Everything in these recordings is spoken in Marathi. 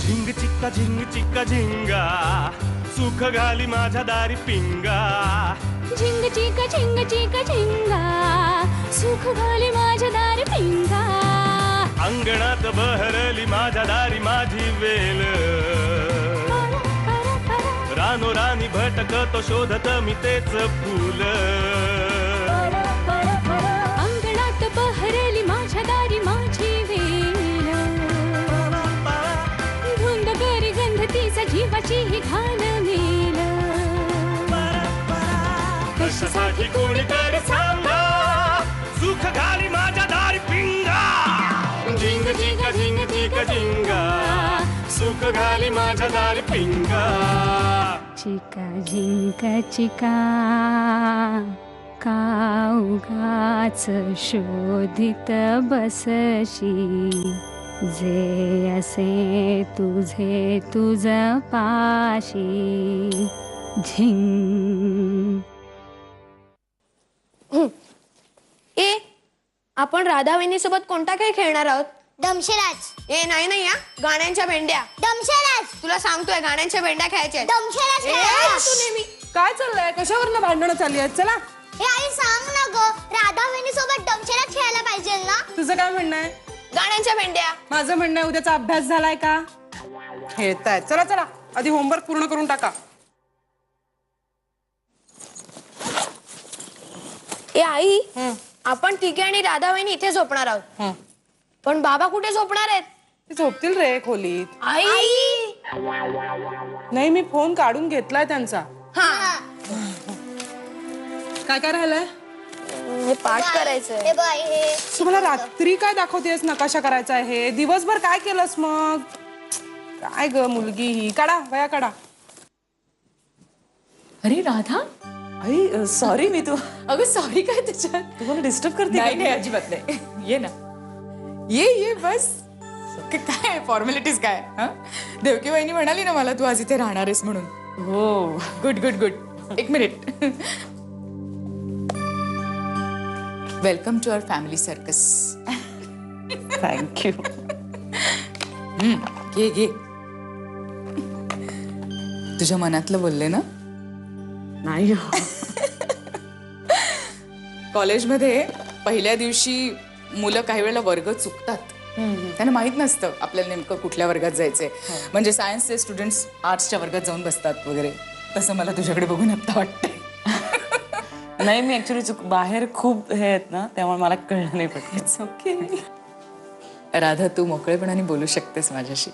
झिंग चिक्का झिंगा सुख घाली माझ्या दारी पिंगा झिंग चिका झिंगा सुख घाली माझ्या दारी पिंगा अंगणात बहरली माझ्या दारी माझी वेल रानो रानी भटकतो शोधत मी तेच फूल अंगणात बहरली माझ्या दारी माझी वेल धुंद करी गंध तिचा जीवाची ही घाण मेल कशासाठी कोणीतरी सांगा सुख घाली माझ्या दारी पिंगा झिंग चिका झिंगा सुख घाली माझ्या दारी पिंगा चिका झिंका चिका का उगाच शोधित बसशी जे असे तुझे तुझ पाशी झिंग. ए आपण राधा वहिनीसोबत कोणता खेळ खेळणार आहोत? दमशेराज. ए नाही नाही, या गाण्यांच्या भेंड्या. दमशेराज. तुला सांगतोय गाण्यांच्या भेंड्या खेळायच्या आहेत. दमशेराज ए, खेळा. तू नेहमी काय चाललंय? कशावरनं भांडणं चालली आहेत? चला, ए आई सांग ना ग, राधा वहिनी सोबत दमशेराज खेळायला पाहिजे ना? तुझं काय म्हणणं आहे? गाण्यांच्या भेंड्या. माझं म्हणणं आहे, उद्याचा अभ्यास झालाय का? खेळताय. चला चला, आधी होमवर्क पूर्ण करून टाका. ए आई, आपण तिघे आणि राधा वहिनी इथे झोपणार आहोत. पण बाबा कुठे झोपणार आहेत? ते झोपतील रे खोलीत. आई. नाही, मी फोन काढून घेतलाय त्यांचा. हा, काय काय राहिलंय? हे पाठ करायचंय. हे बघ आई, हे तुम्हाला रात्री काय दाखवतेस? नकाशा करायचा आहे. दिवसभर काय केलंस मग? काय ग मुलगी ही? काढा वया काढा. अरे राधा, आई सॉरी मी तू अगं सॉरी काय त्याच्यात? तुम्हाला डिस्टर्ब करते नाही का? नाही अजिबात नाही. ये ना, ये ये बस. काय फॉर्मॅलिटीज काय? हा, देवकी वहिनी म्हणाली ना मला तू आज इथे राहणार आहेस म्हणून. हो गुड गुड गुड. एक minute. Welcome to our family circus. Thank you. घे घे. तुझ्या मनातलं बोलले ना? नाही हो. कॉलेजमध्ये पहिल्या दिवशी मुलं काही वेळेला वर्ग चुकतात. त्यांना माहित नसतं आपल्याला नेमकं कुठल्या वर्गात जायचंय. म्हणजे सायन्सचे स्टुडंट्स आर्ट्सच्या वर्गात जाऊन बसतात वगैरे. तसं मला तुझ्याकडे बघून आता वाटतंय. नाही, मी ऍक्च्युली बाहेर खूप हे आहेत ना, त्यामुळे मला कळलं नाही पटकन. It's okay. राधा, तू मोकळेपणाने बोलू शकतेस माझ्याशी.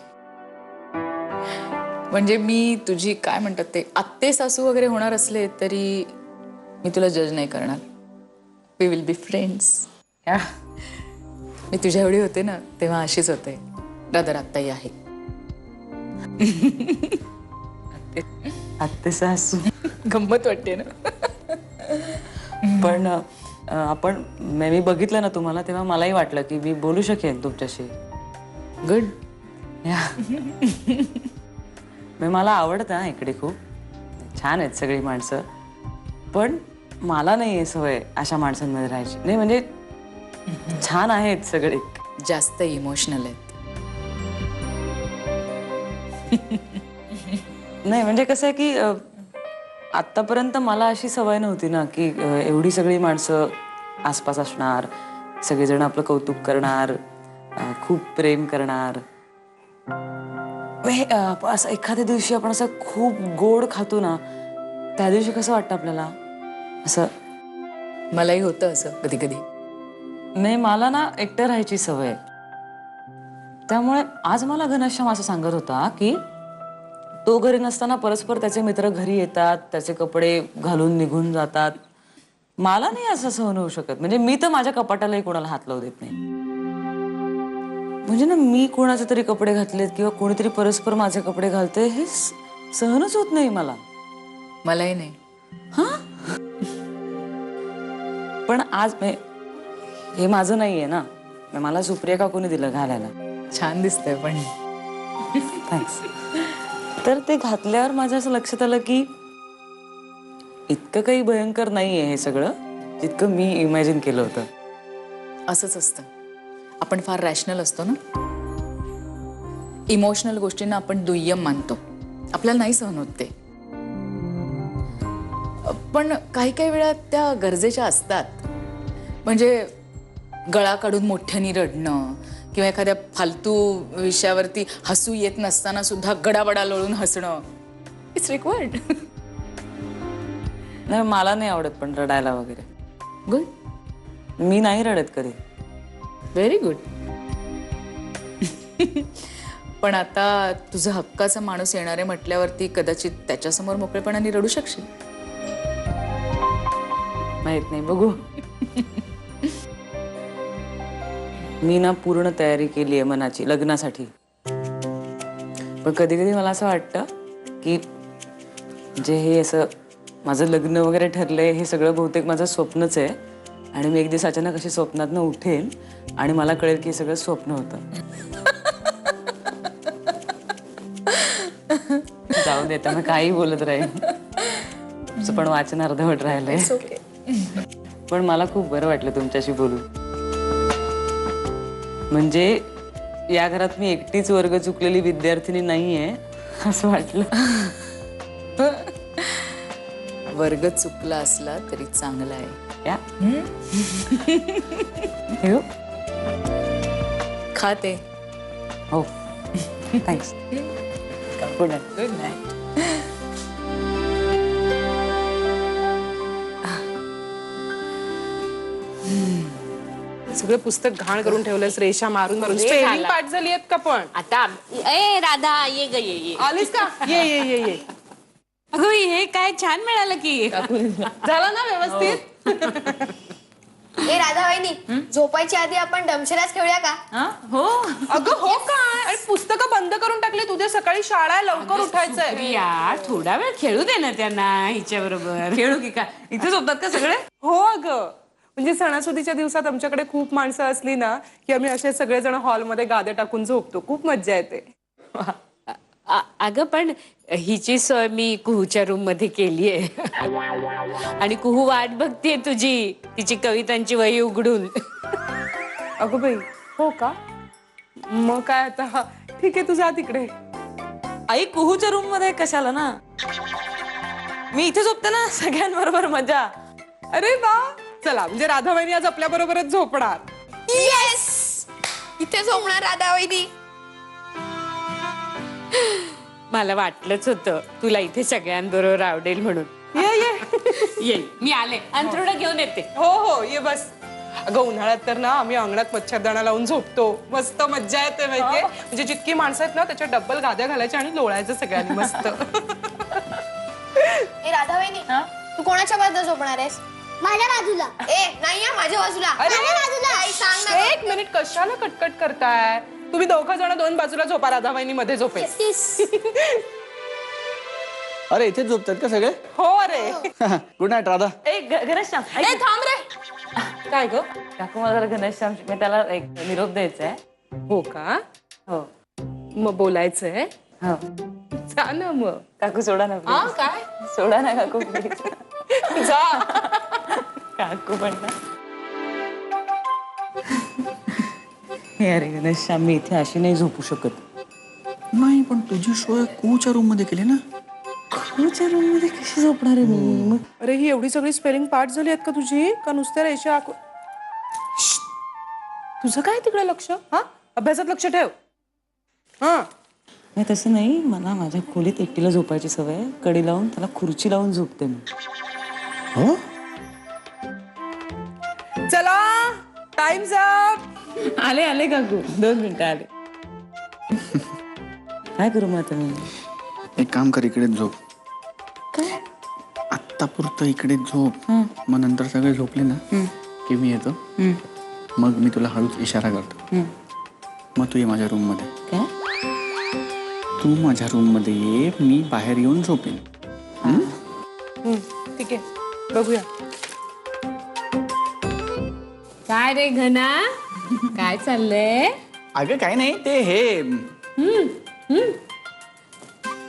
म्हणजे मी तुझी काय म्हणतात ते आत्ते सासू वगैरे होणार असले तरी मी तुला जज नाही करणार. We will be friends. मी तुझ्या एवढी होते ना तेव्हा अशीच होते. राधा आत्ताही आहे. आत्ते सासू. गंमत वाटते ना. पण आपण मी बघितलं ना तुम्हाला, तेव्हा मलाही वाटलं की मी बोलू शकेन तुमच्याशी. गुड. मला आवडतं हा इकडे खूप. छान आहेत सगळी माणसं. पण मला नाही आहे सवय अशा माणसांमध्ये राहायची. नाही म्हणजे छान आहेत सगळे. जास्त इमोशनल आहेत. नाही म्हणजे कसं आहे की आत्तापर्यंत मला अशी सवय नव्हती ना की एवढी सगळी माणसं आसपास असणार, सगळेजण आपलं कौतुक करणार, खूप प्रेम करणार. असं एखाद्या दिवशी आपण असं खूप गोड खातो ना, त्या दिवशी कसं वाटतं आपल्याला असं. मलाही होतं असं कधी कधी. नाही, मला ना एकटं राहायची सवय आहे. त्यामुळे आज मला घनश्याम असं सांगत होता की तो घरी नसताना परस्पर त्याचे मित्र घरी येतात, त्याचे कपडे घालून निघून जातात. मला नाही असं सहन होऊ शकत. म्हणजे मी तर माझ्या कपाटालाही कोणाला हात लावू देत नाही. म्हणजे ना, मी कोणाचे तरी कपडे घातलेत किंवा कोणीतरी परस्पर माझे कपडे घालते, हे सहनच होत नाही मला. मलाही नाही. पण आज हे माझं नाहीये ना, मला सुप्रिया काकूने दिलं घालायला. छान दिसतंय पण. थँक्स. तर ते घातल्यावर माझ्या असं लक्षात आलं की इतकं काही भयंकर नाहीये हे सगळं, जितकं मी इमॅजिन केलं होतं. असंच असतं. आपण फार रॅशनल असतो ना. इमोशनल गोष्टींना आपण दुय्यम मानतो, आपल्याला नाही सहन होत ते. पण काही काही वेळा त्या गरजेच्या असतात. म्हणजे गळा काढून मोठ्याने रडणं किंवा एखाद्या फालतू विषयावरती हसू येत नसताना सुद्धा गडाबडा लोळून हसणं, इट्स रिक्वायर्ड. नाही मला नाही आवडत पण रडायला वगैरे. गुड, मी नाही रडत कधी. Very good. पण आता तुझं हक्काचा माणूस येणारे म्हटल्यावरती कदाचित त्याच्यासमोर मोकळेपणाने रडू शकशील. माहित नाही, बघू. मी ना पूर्ण तयारी केली आहे मनाची लग्नासाठी. पण कधी कधी मला असं वाटतं की जे हे असं माझं लग्न वगैरे ठरलंय हे सगळं बहुतेक माझं स्वप्नच आहे. आणि मी एक दिवस अचानक अशी स्वप्नातनं उठेन आणि मला कळेल की हे सगळं स्वप्न होतं. जाऊ देता मी काही बोलत राहील. तुमचं पण वाचन अर्धवट राहिलंय. पण मला खूप बरं वाटलं तुमच्याशी बोलून. म्हणजे या घरात मी एकटीच वर्ग चुकलेली विद्यार्थिनी नाहीये असं वाटलं. वर्ग चुकला असला तरी चांगला आहे. या खाते. हो thanks. Good night. Good night. सगळे पुस्तक घाण करून ठेवलंस, रेषा मारून मारून. स्पेलिंग पाठ झाली आहेत का पण? आता ए राधा ये ग ये. आलीस का? ये ये ये ये. अगं हे काय छान मिळालं की. झालं ना व्यवस्थित? ए राधाबाईनी झोपायच्या आधी आपण डमशेराज खेळूया का? हो अगं हो काय? आणि पुस्तकं बंद करून टाकली. उद्या सकाळी शाळा आहे, लवकर उठायचंय. या थोडा वेळ खेळू दे ना त्यांना हिच्या बरोबर. खेळू की काय? इथेच होतात का सगळे? हो अगं, म्हणजे सणासुदीच्या दिवसात आमच्याकडे खूप माणसं असली ना की आम्ही असे सगळेजण हॉलमध्ये गाद्या टाकून झोपतो. खूप मज्जा येते. अगं पण हिची सोय मी कुहूच्या रूम मध्ये केलीये. आणि कुहू वाट बघतीये तुझी, तिची कवितांची वही उघडून. अगं बाई हो का? मग काय आता ठीक आहे, तू जा तिकडे. आई कुहूच्या रूम मध्ये कशाला ना? मी इथे झोपते ना, सगळ्यांबरोबर मजा. अरे वा, चला म्हणजे राधाबाईनी आज आपल्या बरोबरच झोपणार. येस, इथे झोपणार राधाबाईनी. मला वाटलंच होतं तुला इथे सगळ्यांबरोबर आवडेल म्हणून. ये ये. येईल मी आले. अंथरुण घेऊन येते. हो हो ये बस. अगं उन्हाळ्यात तर ना आम्ही अंगणात मच्छरदाणा लावून झोपतो. मस्त मज्जा येते माहितीये. म्हणजे जितकी माणसं आहेत ना त्याच्या डब्बल गाद्या घालायच्या आणि लोळायचं सगळ्यांनी मस्त. ए राधाबाईनी तू कोणाच्या बाजूला झोपणार आहेस? माझ्या बाजूला. ए नाही माझ्या बाजूला. अरे माझ्या बाजूला. आई सांग ना. एक मिनिट, कशाला कटकट करताय? तुम्ही दोघं जण दोन बाजूला झोपा, राधाबाईनी मध्ये झोपेल. अरे इथेच झोपतात का सगळे? हो अरे. Good night Radha. घनश्याम ए थांब रे. काय ग? काकू मला जरा घनश्याम मी त्याला एक निरोप द्यायचा आहे. हो का? हो मग बोलायचंय? हो. जा ना मग. काकू सोडा ना हा please. काय? सोडा ना काकू please. जा. काकू पण ना. हे अरे घनश्याम मी इथे अशी नाही झोपू शकत. नाही पण तुझी सोय कूच्या रूम मध्ये केली ना. कुहूच्या रूम मध्ये कशी झोपणार आहे मी मग? अरे ही एवढी सगळी स्पेलिंग पाठ झाली आहेत का तुझी? का नुसत्या रेषा श्श्श. तुझं काय तिकडे लक्ष? हा अभ्यासात लक्ष ठेव. हा नाही तसं नाही, मला माझ्या खोलीत एकटीला झोपायची सवय आहे. कडी लावून त्याला खुर्ची लावून झोपते मी. हो चला टाइम्स अप. आले आले काकू 2 मिनिटं आले. काय करू मग आता मी? एक काम कर, इकडे झोप. आत्ता पुरतं इकडे झोप. मग नंतर सगळे झोपले ना की मी येतो. मग मी तुला हळूच इशारा करतो. मग तू ये माझ्या रूम मध्ये. काय? तू माझ्या रूम मध्ये ये, मी बाहेर येऊन झोपेन. ठीक आहे बघूया. काय रे घना, काय चाललंय? अगं काय नाही, ते हे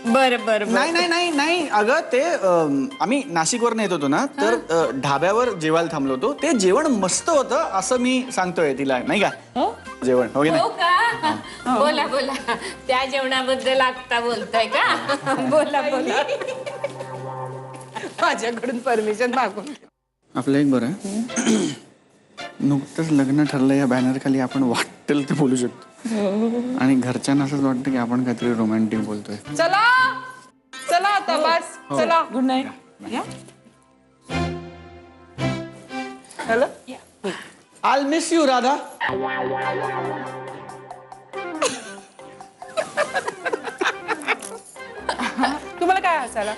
बर बर नाही नाही नाही नाही अगं ते आम्ही नाशिकवरून येत होतो ना, तर ढाब्यावर जेवायला थांबलो होतो. ते जेवण मस्त होतं असं मी सांगतोय तिला, नाही का? जेवण हो की हो नाही? का बोला बोला त्या जेवणाबद्दल आत्ता बोलताय का बोला बोला माझ्याकडून परमिशन मागून आपलं एक बरं आहे. नुकतंच लग्न ठरलं या बॅनर खाली आपण वाटेल ते बोलू शकतो आणि घरच्यांना असंच वाटतं की आपण काहीतरी रोमॅन्टिक बोलतोय. चला चला आता बस चला गुड नाईट. हॅलो आल मिस यू राधा. तुम्हाला काय हसायला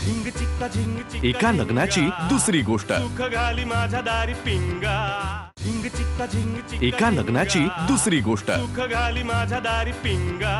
झिंग चिक्का झिंग चिक्का एका लग्नाची दुसरी गोष्ट सुख घाली माझ्या दारी पिंगा झिंग चिक्का झिंग चिक्का एका लग्नाची दुसरी गोष्ट सुख घाली माझ्या दारी पिंगा.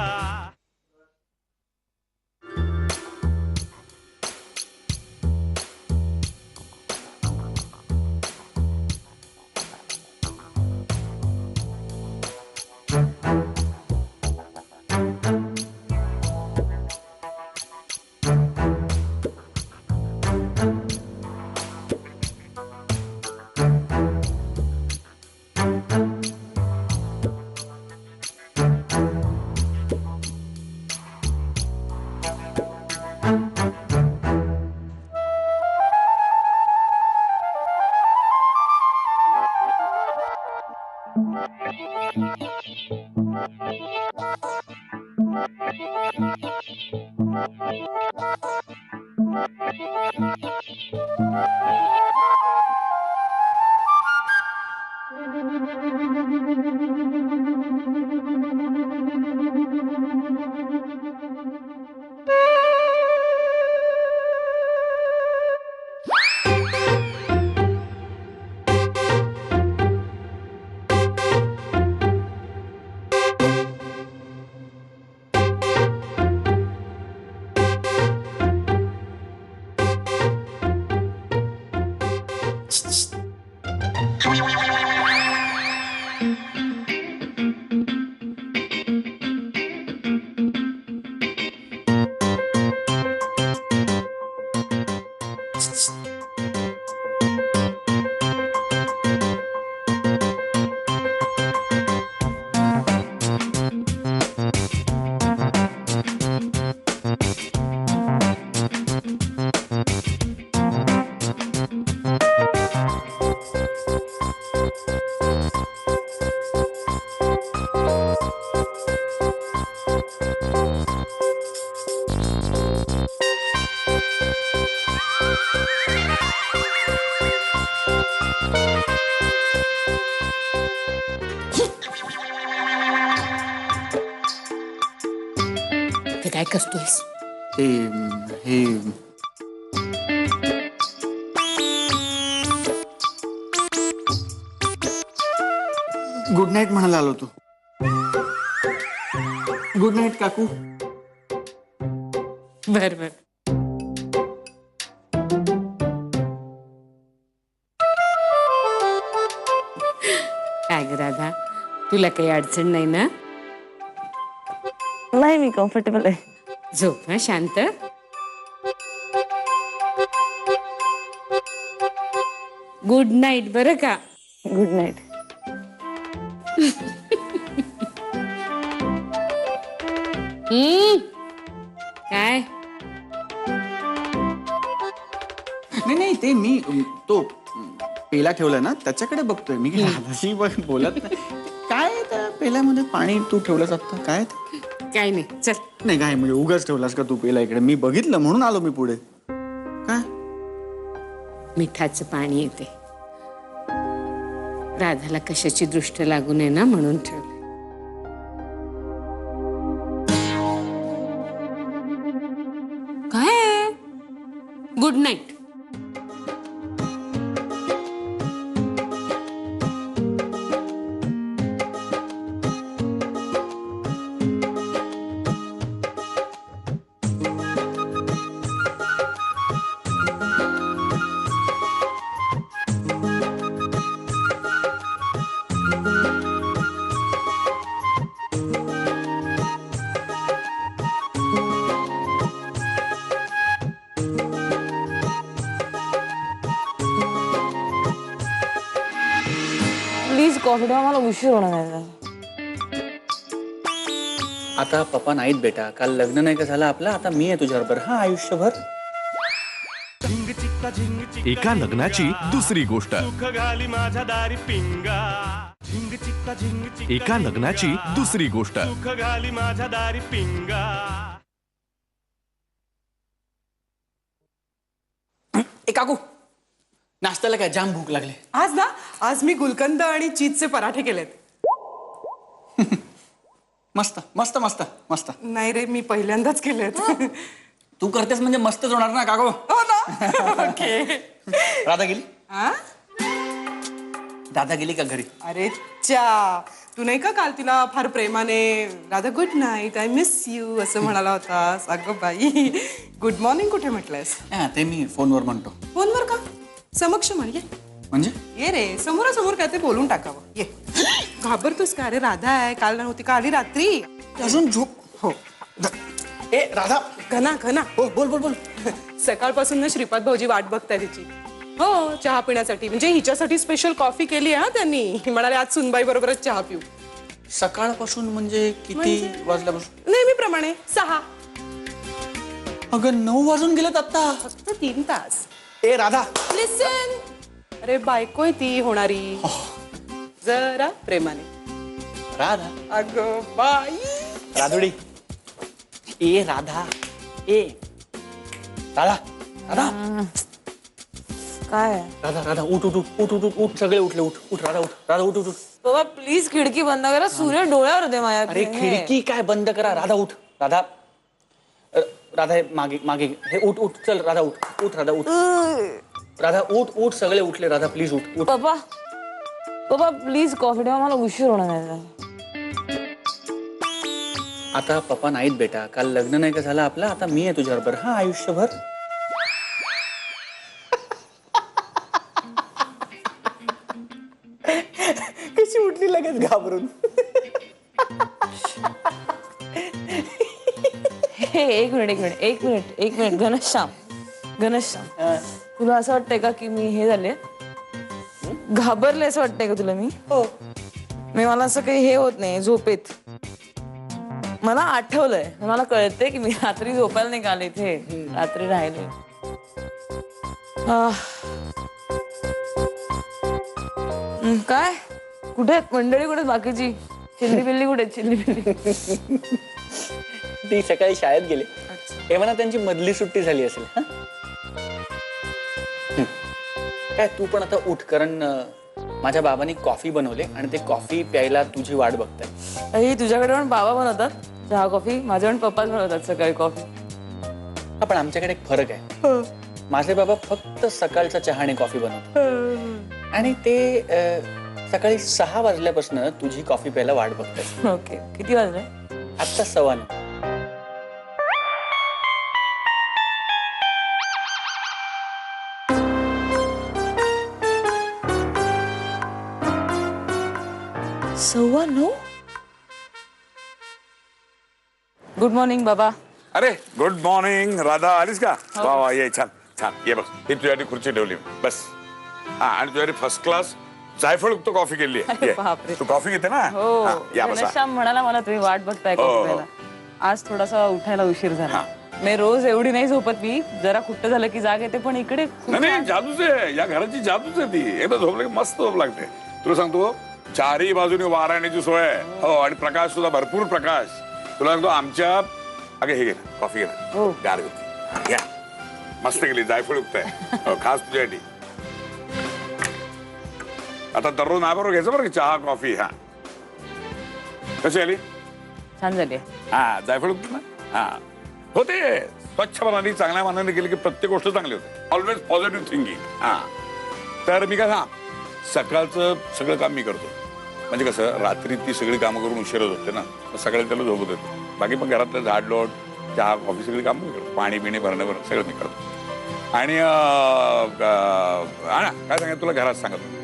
ते काय करतोयस ते हे गुड नाईट म्हणायला आलो तू. गुड नाईट काकू. बर बर काय ग राधा तुला काही अडचण नाही ना. नाही मी कम्फर्टेबल आहे. झोप ना शांत. गुड नाईट बरं का. Good night. काय नाही नाही ते मी तो पेला ठेवलाय ना त्याच्याकडे बघतोय मी. राधाशी बोलत नाही. काय त्या पेल्यामध्ये पाणी तू ठेवलंस आता काय ते? काय नाही चल. नाही काय म्हणजे उगाच ठेवलास का तू पेला इकडे. मी बघितलं म्हणून आलो मी पुढे. काय मिठाचं पाणी येते. राधाला कशाची दृष्ट लागू नये ना म्हणून ठेवलं. काय गुड नाईट. कॉफी ठेवा, मला उशीर होणार आहे. आता पप्पा नाहीत बेटा, काल लग्न नाही का झालं आपलं, आता मी आहे तुझ्याबरोबर हा आयुष्यभर. एका लग्नाची दुसरी गोष्ट. एका लग्नाची दुसरी गोष्ट. ए काकू, नाश्त्याला काय जाम भूक लागली. आज मी गुलकंद आणि चीजचे पराठे केलेत. मस्त मस्त मस्त मस्त. नाही रे, मी पहिल्यांदाच केलेत. तू करतेस म्हणजे मस्तच होणार ना काकू. हो ना. ओके. राधा गेली? हा? दादा गेली का घरी? अरे चा, तू नाही का काल तिला फार प्रेमाने Radha good night, I miss you असं म्हणाला होतास. अगं बाई, गुड मॉर्निंग कुठे म्हटलंयस? हा, ते मी फोनवर म्हणतो. फोनवर का? समक्ष म्हण ये. म्हणजे ये रे, समोरासमोर काय ते बोलून टाकावं. ये. घाबरतोस का? अरे राधा आहे, काल नव्हती का आली रात्री? अजून झोप. हो. ए राधा. घना घना. हो बोल बोल बोल. सकाळपासून ना श्रीपाद भाऊजी वाट बघताय तिची. हो, चहा पिण्यासाठी. म्हणजे हिच्यासाठी स्पेशल कॉफी केली आहे त्यांनी. म्हणाले आज सुनबाई बरोबरच चहा पिऊ. सकाळपासून म्हणजे किती वाजल्यापासून? नेहमीप्रमाणे 6. अगं 9 वाजून गेलेत आता. फक्त 3 तास. ए राधा. लिसन. अरे बायको आहे ती होणारी. जरा प्रेमाने. राधा. अगं बाई. राधुडी. ए राधा. ए राधा. राधा. काय राधा राधा उठ उठ उठ उठ उठ उठ सगळे उठले. उठ उठ राधा उठ. राधा उठ उठ उठ. बाबा प्लीज खिडकी बंद करा, सूर्य डोळ्यावर होते माझ्या. अरे खिडकी काय बंद करा. राधा उठ. राधा. राधा हे मागे मागे. हे उठ उठ चल राधा उठ. उठ राधा उठ. राधा उठ उठ सगळे उठले. राधा प्लीज उठ उठ. बाबा बाबा प्लीज कॉफी ठेवा, मला उशीर होणार आहे. आता पप्पा नाहीत बेटा, काल लग्न नाही का झालं आपलं, आता मी आहे तुझ्याबरोबर हा आयुष्यभर. कशी उठली लगेच घाबरून. हे एक मिनिट घनश्याम तुला असं वाटतंय का की मी हे झाले घाबरले असं वाटतंय का तुला? मी हो. मला असं काही हे होत नाही झोपेत. मला आठवलंय, मला कळतंय की मी रात्री झोपायला नाही का आले इथे, रात्री राहिले. काय कुठे मंडळी, कुठे बाकीची चिल्ली बिल्ली, कुठे चिल्ली बिल्ली? ती सकाळी शाळेत गेले. हे म्हणा त्यांची मधली सुट्टी झाली असेल. काय तू पण आता उठ, कारण माझ्या बाबांनी कॉफी बनवले आणि ते कॉफी प्यायला तुझी वाट बघताय. तुझ्याकडे पण बाबा बनवतात चहा कॉफी, माझ्या पण पप्पाच बनवतात सकाळी कॉफी. पण आमच्याकडे एक फरक आहे. माझे बाबा फक्त सकाळचा चहा आणि कॉफी बनवतात आणि ते सकाळी 6 वाजल्यापासून तुझी कॉफी प्यायला वाट बघतात. ओके, किती वाजले? आता 9:15. सव्वा 9. गुड मॉर्निंग बाबा. अरे गुड मॉर्निंग राधा, आलीस का? वा वा, ये छान छान. ये बस, ही तुझ्यासाठी खुर्ची ठेवली बस. हा, आणि तुझ्यासाठी फर्स्ट क्लास जायफळयुक्त कॉफी केली आहे. तू कॉफी घेते ना? या बसा. घनश्याम म्हणाला मला तुम्ही वाट बघताय कॉफी प्यायला. आज थोडासा उठायला उशीर झाला. मी रोज एवढी नाही झोपत, मी जरा खुट्ट झालं की जाग येते, पण इकडे नाही, जादूच आहे या घराची, जादूच आहे ती. एकदा झोपलं की मस्त झोप लागते. तुला सांगतो, चारही बाजूने वाराण्याची सोय आहे. हो, आणि प्रकाश सुद्धा भरपूर प्रकाश. तुला सांगतो आमच्या, अगे हे घे ना, कॉफी घे ना, गार होती. घ्या, मस्त केली, जायफळयुक्त आहे, खास तुझ्यासाठी. आता दररोज नाबरोबर घ्यायचं बरं चहा कॉफी. हा, कशी आली? छान झाली. हा, जायफळयुक्त ना. हा, होते स्वच्छ मनाने, चांगल्या मनाने केली की प्रत्येक गोष्ट चांगली होते. Always positive thinking. हा, तर मी काय सकाळचं सगळं काम मी करतो. म्हणजे कसं, रात्री ती सगळी कामं करून उशीरच होते ना, सकाळी त्याला झोपत होते. बाकी पण घरातलं झाडलोट, चहा कॉफी सगळी कामं मी करतो. पाणी पिणे भरणं सगळं मी करतो. आणि काय सांगायचं तुला, घरात सांगतो,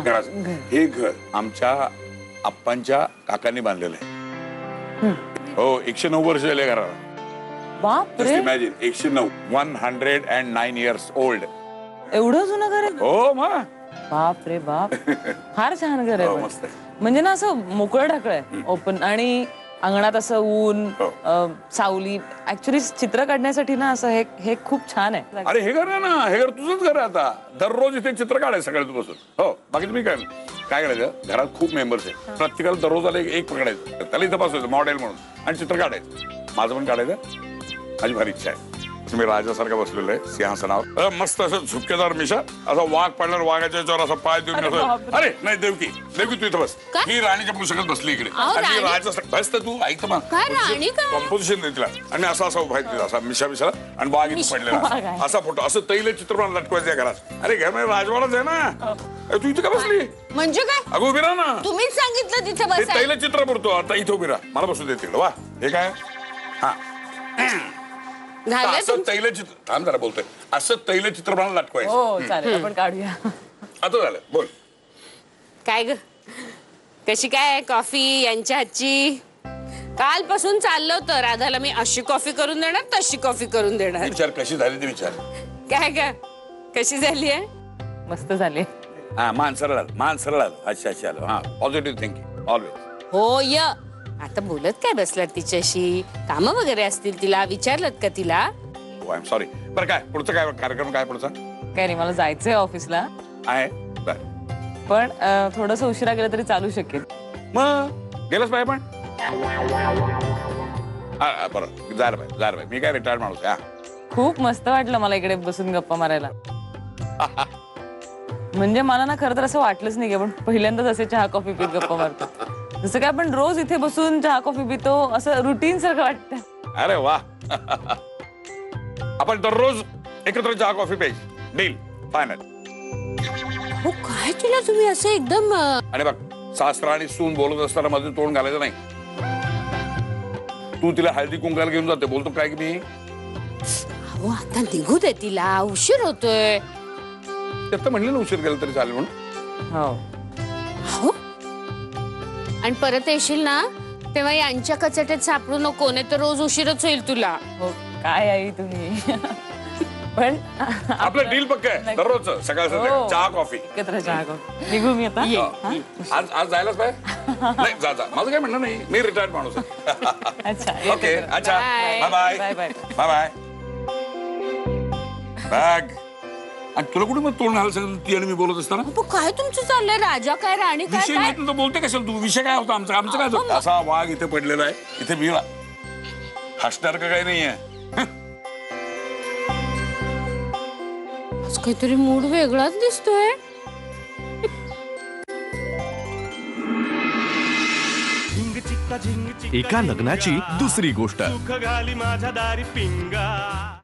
घरात हे घर आमच्या आप्पांच्या काकांनी बांधलेलं आहे. हो, 109 वर्ष झाले घराला. बापरे, इमॅजिन, 109, 109 इयर्स ओल्ड. एवढं जुनं घर आहे? हो मग बाप रे बाप फार छान घर आहे हो, पण. मस्त आहे. म्हणजे ना असं मोकळं ढाकळ आहे ओपन आणि अंगणात असं ऊन हो. सावली. ऍक्च्युली चित्र काढण्यासाठी ना असं हे खूप छान आहे. अरे हे घर आहे ना, हे घर तुझंच घर आहे आता. दररोज इथे चित्र काढायचं सगळ्यात बसून. हो, बाकी तुम्ही काय करायचं, घरात खूप मेंबर्स आहेत, प्रत्येकाला दररोज आले एक पकडायचं, त्याला इथं बसवायचं मॉडेल म्हणून आणि चित्र काढायचं. माझं पण काढायचं, माझी फार इच्छा आहे. मी राजासारखा बसलेलो आहे सिंहासनावर, मस्त असं झुपकेदार मिशा, असा वाघ पडल्यावर वाघाच्या याच्यावर असा पाय देऊन असं. अरे नाही, देवकी तू इथं बस. ही राणीच्या पुस्तकात बसली इकडे आणि राजा बस तर तू ऐक कंपोजिशन दे तिला आणि असा उभा आहे तिला, असा मिशा आणि वाघ इथे पडलेला असा फोटो, असं तैल चित्रपट लटकवायचं या घरात. अरे घर म्हणजे राजवाडाच आहे ना. तू इथे का बसली? म्हणजे काय? अगं उभी राहा ना. तुम्हीच सांगितलं तिथे ते बस. तैल चित्र पुरतो आता. इथे उभी राहा, मला बसू दे तिकडे. वा, हे काय? हा, असं तैलचित्र, थांब जरा बोलतोय, असं तैलचित्र मला लटकवायचं. हो चालेल, आपण काढूया. आता झालं, बोल. काय ग, कशी काय कॉफी यांच्या हातची? कालपासून चाललं होतं राधाला मी अशी कॉफी करून देणार, तशी कॉफी करून देणार. विचार कशी झाली ते विचार. काय ग, कशी झाली आहे? मस्त झाले. हा, मान सरळ आलं. अच्छा आलो. हा, पॉझिटिव्ह थिंकिंग ऑलवेज. हो य. आता बोलत काय बसलात तिच्याशी? कामं वगैरे असतील तिला, विचारलं का तिला? I am sorry. बरं काय पुढचं, काय कार्यक्रम, काय पुढचा काय नाही, मला जायचंय ऑफिसला, आहे? बरं, पण थोडस उशिरा गेलं तरी चालू शकेल. मग गेलंच पाहिजे पण. बरं, जायला पाहिजे. मी काय रिटायर्ड माणूस आहे. खूप मस्त वाटलं मला इकडे बसून गप्पा मारायला. म्हणजे मला ना खरं तर असं वाटलंच नाही की आपण पहिल्यांदाच असे चहा कॉफी पीत गप्पा मारतो. जसं काय आपण रोज इथे बसून चहा कॉफी पितो, असं रुटीन सारखं वाटतं. अरे वा. आपण दररोज एकत्र चहा कॉफी प्यायची. Deal final. हो काय तिला तुम्ही असं एकदम आणि बघ, सासरा आणि सून बोलत असताना मध्ये तोंड घालायचं नाही. तू तिला हळदी कुंकाला घेऊन जाते, बोलतो काय की मी अहो आता निघू दे तिला, उशीर होतोय. त्यात म्हणलं ना उशीर गेला तरी चालेल म्हणून. हो हो, आणि परत येशील ना तेव्हा यांच्या कचट्यात सापडू नको, नाही तर रोज उशीरच होईल तुला. हो, काय आई तुम्ही. पण आपलं डील पक्क आहे, दररोज सकाळ संध्याकाळ चहा कॉफी. एकत्र चहा कॉफी. निघू मी आता. आज जायलाच पाहिजे. नाही, जा माझं काय म्हणणं नाही, मी रिटायर्ड माणूस आहे. अच्छा ओके, अच्छा, Bye. Bye bye bye bye. Bye bye. आणि तुला कुठे मग तोंड घालायला सांगितलं ती आणि मी बोलत असताना? अहो, काय तुमचं चाललंय? राजा काय, राणी काय? विषय माहित नव्हतं, बोलते कशाला तू? विषय काय होता आमचा काय होतं? असा वाघ इथे पडलेला आहे, इथे मी हसणार का काही नाहीये. आज काहीतरी मूड वेगळाच दिसतोय. एका लग्नाची दुसरी गोष्ट. सुख घाली माझ्या दारी पिंगा.